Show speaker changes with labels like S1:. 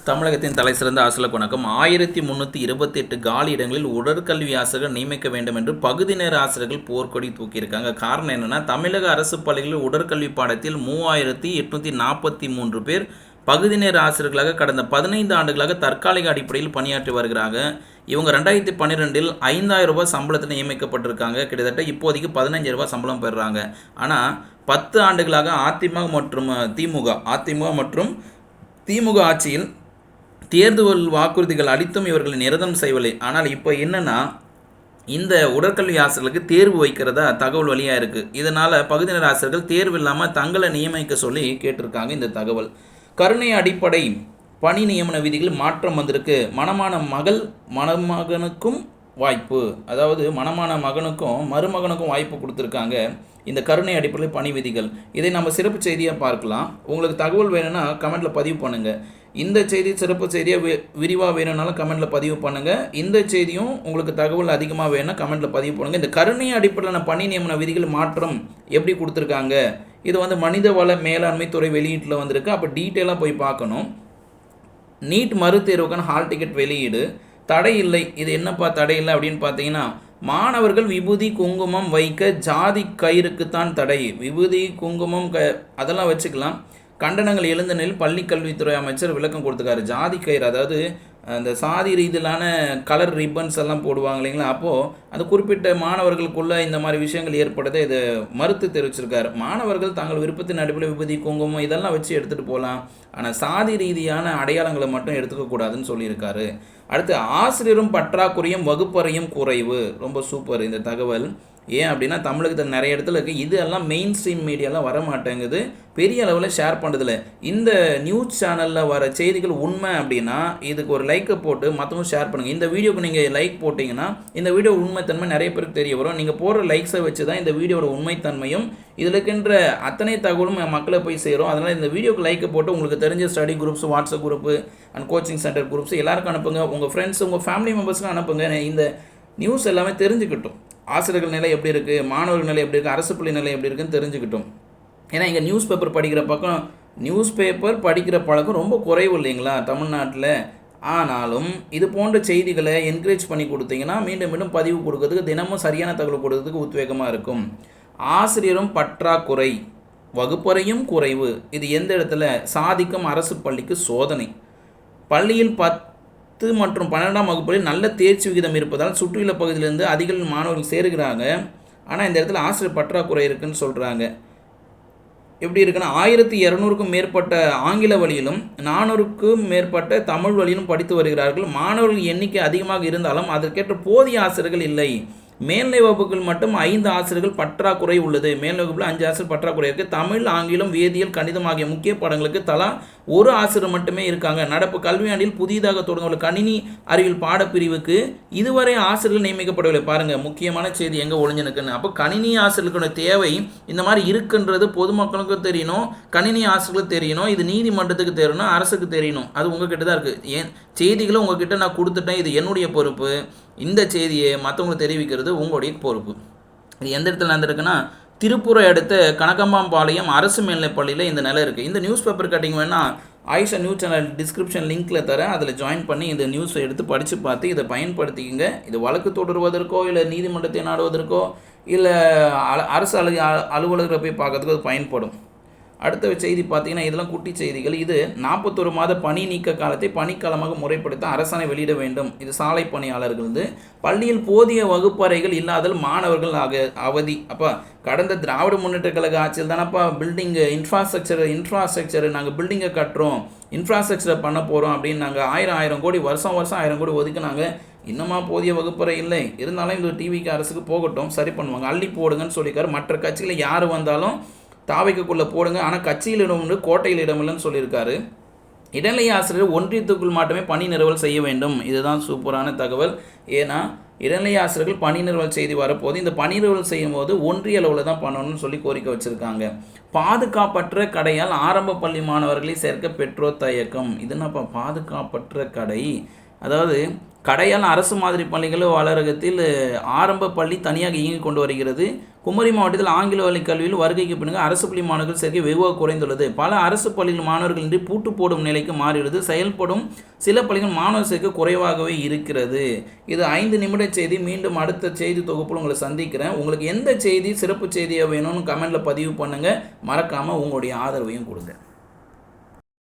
S1: தமிழகத்தின் தலைசிறந்த ஆசிரியர் வணக்கம். 1328 காலி இடங்களில் உடற்கல்வி ஆசிரியர்கள் நியமிக்க வேண்டும் என்று பகுதி நேர ஆசிரியர்கள் போர்க்கொடி தூக்கியிருக்காங்க. காரணம் என்னன்னா, தமிழக அரசு பள்ளிகளில் உடற்கல்வி பாடத்தில் 3843 பேர் பகுதி நேர ஆசிரியர்களாக கடந்த 15 ஆண்டுகளாக தற்காலிக அடிப்படையில் பணியாற்றி வருகிறாங்க. இவங்க 2012இல் 5000 ரூபாய் சம்பளத்தில் நியமிக்கப்பட்டிருக்காங்க. கிட்டத்தட்ட இப்போதைக்கு 15 ரூபாய் சம்பளம் பெறுறாங்க. ஆனால் 10 ஆண்டுகளாக அதிமுக மற்றும் திமுக ஆட்சியில் தேர்தல் வாக்குறுதிகள் அளித்தும் இவர்களை நிரந்தரம் செய்யவில்லை. ஆனால் இப்போ என்னன்னா, இந்த உடற்கல்வி ஆசிரியர்களுக்கு தேர்வு வைக்கிறதா தகவல் வழியாக இருக்குது. இதனால் பகுதியினர் ஆசிரியர்கள் தேர்வு இல்லாமல் தங்களை நியமிக்க சொல்லி கேட்டிருக்காங்க. இந்த தகவல் கருணை அடிப்படை பணி நியமன விதிகள் மாற்றம் வந்திருக்கு. மணமகனுக்கும் வாய்ப்பு, அதாவது மணமான மகனுக்கும் மருமகனுக்கும் வாய்ப்பு கொடுத்துருக்காங்க. இந்த கருணை அடிப்படையில் பணி விதிகள், இதை நம்ம சிறப்பு செய்தியாக பார்க்கலாம். உங்களுக்கு தகவல் வேணும்னா கமெண்ட்டில் பதிவு பண்ணுங்கள். இந்த செய்தி சிறப்பு செய்தியாக விரிவாக வேணும்னாலும் கமெண்ட்டில் பதிவு பண்ணுங்கள். இந்த செய்தியும் உங்களுக்கு தகவல் அதிகமாக வேணும்னா கமெண்ட்டில் பதிவு பண்ணுங்கள். இந்த கருணை அடிப்படையிலான பணி நியமன விதிகள் மாற்றம் எப்படி கொடுத்துருக்காங்க, இது மனிதவள மேலாண்மை துறை வெளியீட்டில் வந்திருக்கு. அப்போ டீட்டெயிலாக போய் பார்க்கணும். நீட் மறுதேர்வுக்கான ஹால் டிக்கெட் வெளியீடு தடை இல்லை. இது என்னப்பா தடை இல்லை அப்படின்னு பார்த்தீங்கன்னா, மாணவர்கள் விபூதி குங்குமம் வைக்க ஜாதி கயிறுக்குத்தான் தடை. விபூதி குங்குமம் அதெல்லாம் வச்சுக்கலாம். கண்டனங்கள் எழுந்த நிலையில் பள்ளிக்கல்வித்துறை அமைச்சர் விளக்கம் கொடுத்துருக்காரு. ஜாதி கயிறு, அதாவது அந்த சாதி ரீதியிலான கலர் ரிப்பன்ஸ் எல்லாம் போடுவாங்க இல்லைங்களா, அப்போது அந்த குறிப்பிட்ட மாணவர்களுக்குள்ளே இந்த மாதிரி விஷயங்கள் ஏற்படுத்த இதை மறுத்து தெரிவிச்சிருக்காரு. மாணவர்கள் தங்கள் விருப்பத்தின் அடிப்படையில் விபூதி குங்குமம் இதெல்லாம் வச்சு எடுத்துகிட்டு போகலாம், ஆனால் சாதி ரீதியான அடையாளங்களை மட்டும் எடுத்துக்கக்கூடாதுன்னு சொல்லியிருக்காரு. அடுத்து ஆசிரியரும் பற்றாக்குறையும் வகுப்பறையும் குறைவு. ரொம்ப சூப்பர் இந்த தகவல். ஏன் அப்படின்னா, தமிழகத்தில் நிறைய இடத்துல இருக்குது. இது எல்லாம் மெயின் ஸ்ட்ரீம் மீடியாலாம் வர மாட்டேங்குது, பெரிய அளவில் ஷேர் பண்ணுறதில்ல. இந்த நியூஸ் சேனலில் வர செய்திகள் உண்மை அப்படின்னா இதுக்கு ஒரு லைக்கை போட்டு மற்றவங்க ஷேர் பண்ணுங்கள். இந்த வீடியோக்கு நீங்கள் லைக் போட்டிங்கன்னா இந்த வீடியோ உண்மைத்தன்மை நிறைய பேருக்கு தெரிய வரும். நீங்கள் போடுற லைக்ஸை வச்சு தான் இந்த வீடியோட உண்மைத்தன்மையும் இதில் இருக்கின்ற அத்தனை தகவலும் மக்களை போய் சேரும். அதனால் இந்த வீடியோக்கு லைக்கை போட்டு உங்களுக்கு தெரிஞ்ச study groups, WhatsApp group and coaching centre groups எல்லாருக்கும் அனுப்புங்க. உங்கள் ஃப்ரெண்ட்ஸ், உங்கள் ஃபேமிலி மெம்பர்ஸ்க்கும் அனுப்புங்க. இந்த நியூஸ் எல்லாமே தெரிஞ்சுக்கிட்டும். ஆசிரியர்கள் நிலை எப்படி இருக்குது, மாணவர்கள் நிலை எப்படி இருக்குது, அரசு பள்ளி நிலை எப்படி இருக்குன்னு தெரிஞ்சுக்கிட்டோம். ஏன்னா இங்கே நியூஸ் பேப்பர் படிக்கிற பழக்கம் ரொம்ப குறைவு இல்லைங்களா தமிழ்நாட்டில். ஆனாலும் இது போன்ற செய்திகளை என்கரேஜ் பண்ணி கொடுத்தீங்கன்னா மீண்டும் மீண்டும் பதிவு கொடுக்கறதுக்கு, தினமும் சரியான தகவல் கொடுக்கறதுக்கு உத்வேகமாக இருக்கும். ஆசிரியரும் பற்றாக்குறை வகுப்பறையும் குறைவு. இது எந்த இடத்துல சாதிக்கும் அரசு பள்ளிக்கு சோதனை. பள்ளியில் 10 மற்றும் 12ஆம் வகுப்புகளில் நல்ல தேர்ச்சி விகிதம் இருப்பதால் சுற்றியுள்ள பகுதியிலிருந்து அதிக மாணவர்கள் சேருகிறாங்க. ஆனால் இந்த இடத்துல ஆசிரியர் பற்றாக்குறை இருக்குன்னு சொல்கிறாங்க. எப்படி இருக்குன்னா, 1200க்கும் மேற்பட்ட ஆங்கில வழியிலும் 400க்கும் மேற்பட்ட தமிழ் வழியிலும் படித்து வருகிறார்கள். மாணவர்கள் எண்ணிக்கை அதிகமாக இருந்தாலும் அதற்கேற்ற போதிய ஆசிரியர்கள் இல்லை. மேல்நிலை வகுப்புகள் மட்டும் 5 ஆசிரியர்கள் பற்றாக்குறை உள்ளது. மேல்நிலை வகுப்பில் 5 ஆசிரியர் பற்றாக்குறை இருக்குது. தமிழ், ஆங்கிலம், வேதியியல், கணிதம் ஆகிய முக்கிய பாடங்களுக்கு தலா ஒரு ஆசிரியர் மட்டுமே இருக்காங்க. நடப்பு கல்வியாண்டில் புதிதாக தொடங்கவுள்ள கணினி அறிவியல் பாடப்பிரிவுக்கு இதுவரை ஆசிரியர்கள் நியமிக்கப்படவில்லை. பாருங்கள், முக்கியமான செய்தி எங்கே ஒளிஞ்சுனுக்குன்னு. அப்போ கணினி ஆசிரியர்களுடைய தேவை இந்த மாதிரி இருக்குன்றது பொதுமக்களுக்கும் தெரியணும், கணினி ஆசிரியர்களுக்கு தெரியணும், இது நீதிமன்றத்துக்கு தெரியணும், அரசுக்கு தெரியணும். அது உங்ககிட்ட தான் இருக்குது. ஏன் செய்திகளை உங்ககிட்ட நான் கொடுத்துட்டேன், இது என்னுடைய பொறுப்பு. இந்த செய்தியை மற்றவங்களுக்கு தெரிவிக்கிறது உங்களுடைய பொறுப்பு. இது எந்த இடத்துல நடந்திருக்குன்னா, திருப்பூரை அடுத்த கனகம்பாம்பாளையம் அரசு மேல்நிலைப் பள்ளியில் இந்த நிலை இருக்குது. இந்த நியூஸ் பேப்பர் கட்டிங் வேணால் ஆயிஷா நியூஸ் சேனல் டிஸ்கிரிப்ஷன் லிங்க்கில் தரேன், அதில் ஜாயின் பண்ணி இந்த நியூஸை எடுத்து படித்து பார்த்து இதை பயன்படுத்திக்கங்க. இது வழக்கு தொடருவதற்கோ இல்லை நீதிமன்றத்தை நாடுவதற்கோ இல்லை அரசு அலுவலகரை போய் பார்க்கறதுக்கோ அது பயன்படும். அடுத்த செய்தி பார்த்தீங்கன்னா, இதெல்லாம் குட்டி செய்திகள். இது 41 மாத பணி நீக்க காலத்தை பணிக்காலமாக முறைப்படுத்த அரசாணை வெளியிட வேண்டும். இது சாலை பணியாளர்கள். பள்ளியில் போதிய வகுப்பறைகள் இல்லாதல் மாணவர்கள் அவதி. அப்போ கடந்த திராவிட முன்னேற்ற கழக ஆட்சியில் தானப்பா பில்டிங்கு இன்ஃப்ராஸ்ட்ரக்சர் நாங்கள் பில்டிங்கை கட்டுறோம், இன்ஃப்ராஸ்ட்ரக்சரை பண்ண போகிறோம் அப்படின்னு நாங்கள் 1000 கோடி வருஷம் 1000 கோடி ஒதுக்குனாங்க. இன்னுமா போதிய வகுப்பறை இல்லை. இருந்தாலும் இந்த டிவிக்கு அரசுக்கு போகட்டும், சரி பண்ணுவாங்க, அள்ளி போடுங்கன்னு சொல்லியிருக்காரு. மற்ற கட்சியில் யார் வந்தாலும் தாவைக்குள்ளே போடுங்க, ஆனால் கட்சியில் இடம் உண்டு, கோட்டையில் இடமில்லைன்னு சொல்லியிருக்காரு. இடைநிலை ஆசிரியர் ஒன்றியத்துக்குள் மட்டுமே பணி நிறுவல் செய்ய வேண்டும். இதுதான் சூப்பரான தகவல். ஏன்னா இடைநிலை ஆசிரியர்கள் பணி நிறுவல் செய்தி வரப்போது இந்த பணி நிறுவல் செய்யும் போது ஒன்றிய அளவில் தான் பண்ணணும்னு சொல்லி கோரிக்கை வச்சுருக்காங்க. பாதுகாப்பற்ற கடையால் ஆரம்ப பள்ளி மாணவர்களை சேர்க்க பெற்றோர் தயக்கம். இது என்னப்பா பாதுகாப்பற்ற கடை, அதாவது கடையால் அரசு மாதிரி பள்ளிகள் வளாகத்தில் ஆரம்ப பள்ளி தனியாக இயங்கிக் கொண்டு வருகிறது. குமரி மாவட்டத்தில் ஆங்கில வழி கல்வியில் வருகைக்கு பிறகு அரசு பள்ளி மாணவர்கள் சேர்க்கை வெகுவாக குறைந்துள்ளது. பல அரசு பள்ளிகள் மாணவர்களின்றி பூட்டு போடும் நிலைக்கு மாறியுள்ளது. செயல்படும் சில பள்ளிகள் மாணவர் சேர்க்கை குறைவாகவே இருக்கிறது. இது 5 நிமிட செய்தி. மீண்டும் அடுத்த செய்தி தொகுப்பில் உங்களை சந்திக்கிறேன். உங்களுக்கு எந்த செய்தி சிறப்பு செய்தியாக வேணும்னு கமெண்ட்டில் பதிவு பண்ணுங்கள். மறக்காமல் உங்களுடைய ஆதரவையும் கொடுங்க.